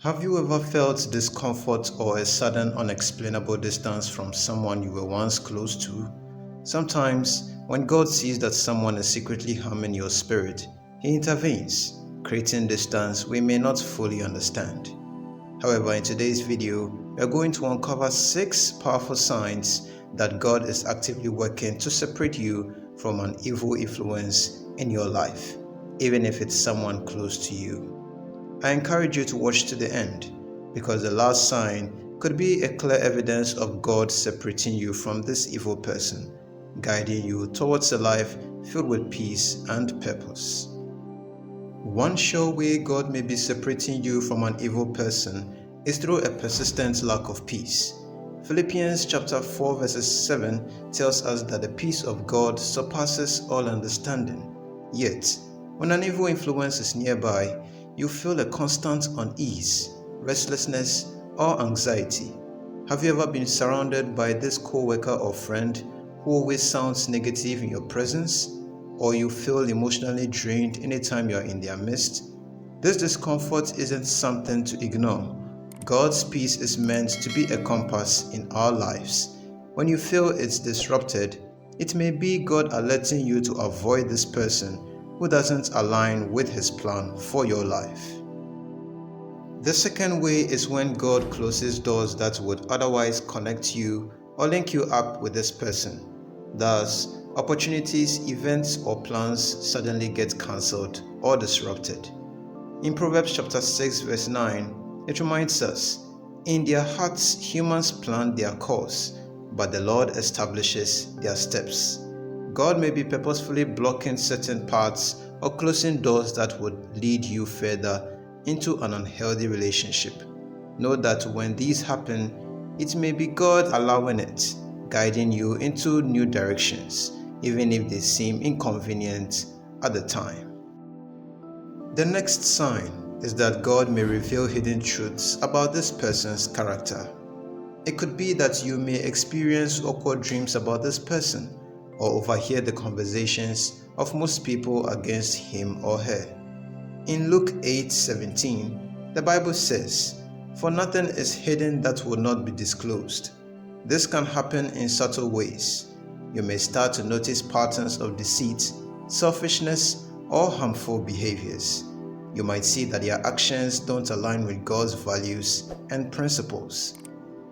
Have you ever felt discomfort or a sudden unexplainable distance from someone you were once close to? Sometimes, when God sees that someone is secretly harming your spirit, He intervenes, creating distance we may not fully understand. However, in today's video, we are going to uncover 6 powerful signs that God is actively working to separate you from an evil influence in your life, even if it's someone close to you. I encourage you to watch to the end, because the last sign could be a clear evidence of God separating you from this evil person, guiding you towards a life filled with peace and purpose. One sure way God may be separating you from an evil person is through a persistent lack of peace. Philippians chapter 4 verses 7 tells us that the peace of God surpasses all understanding. Yet, when an evil influence is nearby, you feel a constant unease, restlessness, or anxiety. Have you ever been surrounded by this co-worker or friend who always sounds negative in your presence? Or you feel emotionally drained anytime you're in their midst? This discomfort isn't something to ignore. God's peace is meant to be a compass in our lives. When you feel it's disrupted, it may be God alerting you to avoid this person who doesn't align with His plan for your life. The second way is when God closes doors that would otherwise connect you or link you up with this person. Thus, opportunities, events, or plans suddenly get cancelled or disrupted. In Proverbs chapter 6 verse 9, it reminds us, "In their hearts humans plan their course, but the Lord establishes their steps." God may be purposefully blocking certain paths or closing doors that would lead you further into an unhealthy relationship. Know that when these happen, it may be God allowing it, guiding you into new directions, even if they seem inconvenient at the time. The next sign is that God may reveal hidden truths about this person's character. It could be that you may experience awkward dreams about this person, or overhear the conversations of most people against him or her. In Luke 8:17, the Bible says, "For nothing is hidden that will not be disclosed." This can happen in subtle ways. You may start to notice patterns of deceit, selfishness, or harmful behaviors. You might see that their actions don't align with God's values and principles.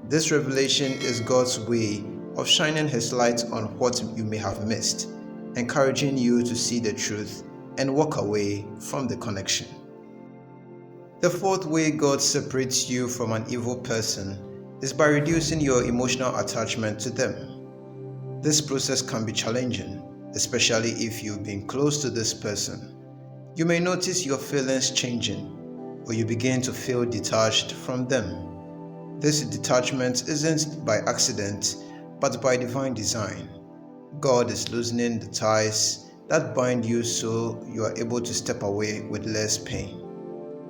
This revelation is God's way of shining His light on what you may have missed, encouraging you to see the truth and walk away from the connection. The fourth way God separates you from an evil person is by reducing your emotional attachment to them. This process can be challenging, especially if you've been close to this person. You may notice your feelings changing, or you begin to feel detached from them. This detachment isn't by accident, but by divine design. God is loosening the ties that bind you so you are able to step away with less pain.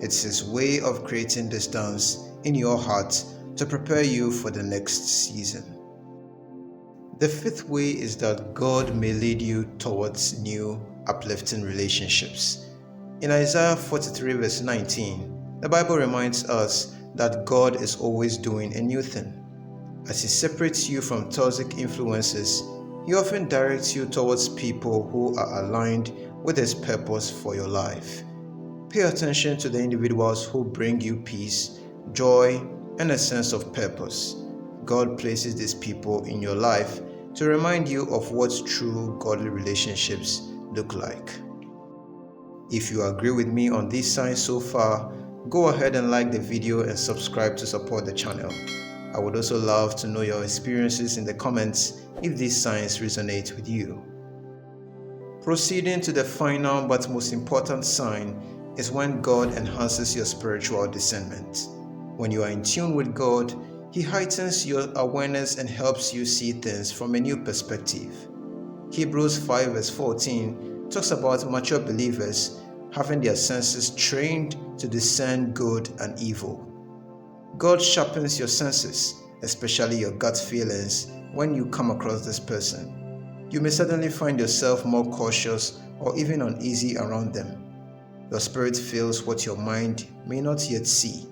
It's His way of creating distance in your heart to prepare you for the next season. The fifth way is that God may lead you towards new, uplifting relationships. In Isaiah 43 verse 19, the Bible reminds us that God is always doing a new thing. As He separates you from toxic influences, He often directs you towards people who are aligned with His purpose for your life. Pay attention to the individuals who bring you peace, joy, and a sense of purpose. God places these people in your life to remind you of what true godly relationships look like. If you agree with me on these signs so far, go ahead and like the video and subscribe to support the channel. I would also love to know your experiences in the comments if these signs resonate with you. Proceeding to the final but most important sign is when God enhances your spiritual discernment. When you are in tune with God, He heightens your awareness and helps you see things from a new perspective. Hebrews 5 verse 14 talks about mature believers having their senses trained to discern good and evil. God sharpens your senses, especially your gut feelings, when you come across this person. You may suddenly find yourself more cautious or even uneasy around them. Your spirit feels what your mind may not yet see,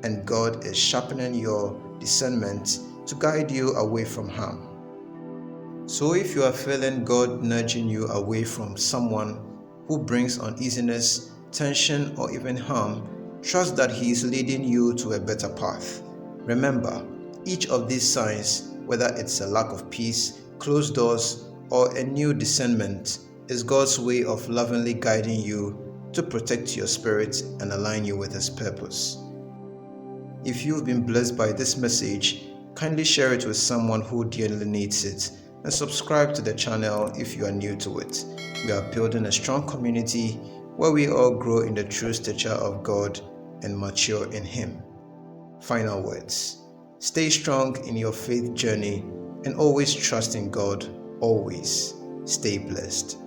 and God is sharpening your discernment to guide you away from harm. So if you are feeling God nudging you away from someone who brings uneasiness, tension, or even harm, trust that He is leading you to a better path. Remember, each of these signs, whether it's a lack of peace, closed doors, or a new discernment, is God's way of lovingly guiding you to protect your spirit and align you with His purpose. If you've been blessed by this message, kindly share it with someone who dearly needs it, and subscribe to the channel if you are new to it. We are building a strong community where we all grow in the true stature of God and mature in Him. Final words. Stay strong in your faith journey and always trust in God. Always stay blessed.